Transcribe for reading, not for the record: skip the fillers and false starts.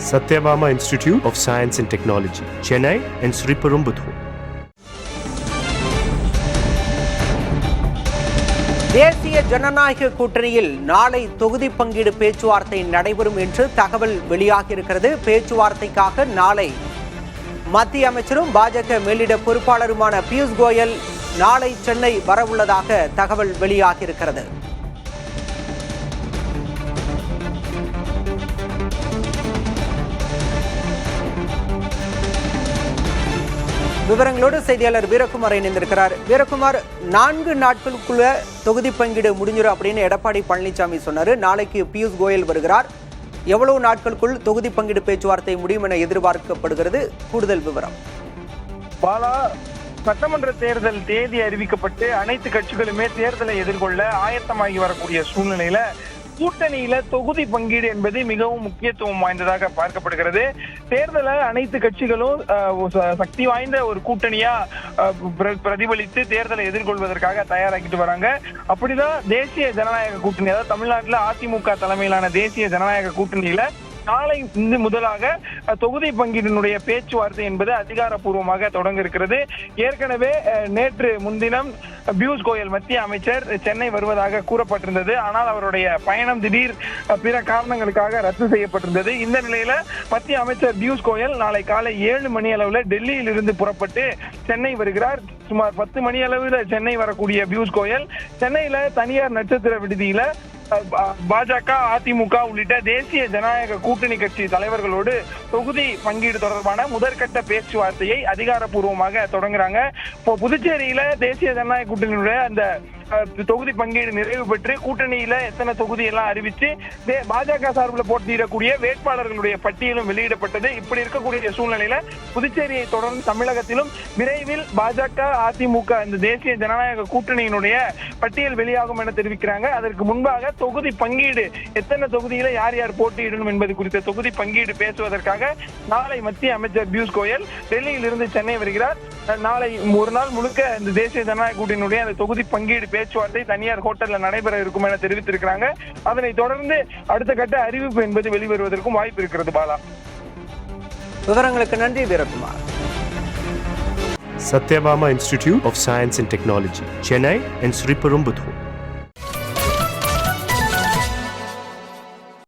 Satyabama Institute of Science and Technology, Chennai and Sriperumbudur. தேசிய ஜனநாயக கூட்டணியில் நாளை தொகுதி பங்கீடு பேச்சுவார்த்தை நடைபெறும் என்று தகவல் வெளியாகியிருக்கிறது. பேச்சுவார்த்தைக்காக நாளை மத்திய அமைச்சரும் பாஜக மேலிட பொறுப்பாளருமான பியூஷ் கோயல் நாளை சென்னை வரவுள்ளதாக தகவல் வெளியாகியிருக்கிறது. விவரங்களோடு செய்தியாளர் வீரகுமார் இணைந்திருக்கிறார். வீரகுமார், 4 நாட்களுக்குள்ள தொகுதி பங்கீடு முடிஞ்சிடும் அப்படின்னு எடப்பாடி பழனிசாமி சொன்னாரு. நாளைக்கு பியூஷ் கோயல் வருகிறார். எவ்வளவு நாட்களுக்குள் தொகுதி பங்கீடு பேச்சுவார்த்தை முடியும் என எதிர்பார்க்கப்படுகிறது? கூடுதல் விவரம். பாலா, சட்டமன்ற தேர்தல் தேதி அறிவிக்கப்பட்டு அனைத்து கட்சிகளுமே தேர்தலை எதிர்கொள்ள ஆயத்தமாகி வரக்கூடிய சூழ்நிலையில கூட்டணியில தொகுதி பங்கீடு என்பது மிகவும் முக்கியத்துவம் வாய்ந்ததாக பார்க்கப்படுகிறது. தேர்தலை அனைத்து கட்சிகளும் சக்தி வாய்ந்த ஒரு கூட்டணியா பிரதிபலித்து தேர்தலை எதிர்கொள்வதற்காக தயாராகிட்டு வராங்க. அப்படிதான் தேசிய ஜனநாயக கூட்டணி, அதாவது தமிழ்நாட்டில் அதிமுக தலைமையிலான தேசிய ஜனநாயக கூட்டணியில நாளை முதலாக தொகுதி பங்கீட்டினுடைய பேச்சுவார்த்தை என்பது அதிகாரப்பூர்வமாக தொடங்க இருக்கிறது. ஏற்கனவே நேற்று முன்தினம் பியூஷ் கோயல் மத்திய அமைச்சர் சென்னை வருவதாக கூறப்பட்டிருந்தது. ஆனால் அவருடைய பயணம் திடீர் பிற காரணங்களுக்காக ரத்து செய்யப்பட்டிருந்தது. இந்த நிலையில மத்திய அமைச்சர் பியூஷ் கோயல் நாளை காலை 7 மணி அளவுல டெல்லியில் இருந்து புறப்பட்டு சென்னை வருகிறார். சுமார் 10 மணி அளவுல சென்னை வரக்கூடிய பியூஷ் கோயல் சென்னையில தனியார் நட்சத்திர விடுதியில பாஜக, அதிமுக உள்ளிட்ட தேசிய ஜனநாயக கூட்டணி கட்சி தலைவர்களோடு தொகுதி பங்கீடு தொடர்பான முதற்கட்ட பேச்சுவார்த்தையை அதிகாரப்பூர்வமாக தொடங்குறாங்க. இப்போ புதுச்சேரியில தேசிய ஜனநாயக கூட்டணியுடைய அந்த தொகுதி பங்கீடு நிறைவு பெற்று கூட்டணியில எத்தனை தொகுதி எல்லாம் அறிவிச்சு பாஜக சார்பில் போட்டியிடக்கூடிய வேட்பாளர்களுடைய பட்டியலும் வெளியிடப்பட்டது. இப்படி இருக்கக்கூடிய சூழ்நிலையில புதுச்சேரியை தொடர்ந்து தமிழகத்திலும் விரைவில் பாஜக, அதிமுக இந்த தேசிய ஜனநாயக கூட்டணியினுடைய பட்டியல் வெளியாகும் என தெரிவிக்கிறாங்க. அதற்கு முன்பாக தொகுதி பங்கீடு எத்தனை தொகுதியில யார் யார் போட்டியிடணும் என்பது குறித்த தொகுதி பங்கீடு பேசுவதற்காக நாளை மத்திய அமைச்சர் பியூஷ் கோயல் டெல்லியில் இருந்து சென்னை வருகிறார். நாளை ஒரு நாள் முழுக்க இந்த தேசிய ஜனநாயக கூட்டணியுடைய அந்த தொகுதி பங்கீடு பேச்சுவார்த்தை தனியார் ஹோட்டல்ல நடைபெற இருக்கும் என தெரிவித்திருக்கிறாங்க. அதனை தொடர்ந்து அடுத்த கட்ட அறிவிப்பு என்பது வெளிவருவதற்கும் வாய்ப்பு இருக்கிறது. பாலா, விவரங்களுக்கு நன்றி Veerakumar. Satyabama Institute of Science and Technology, Chennai and Sriperumbudur.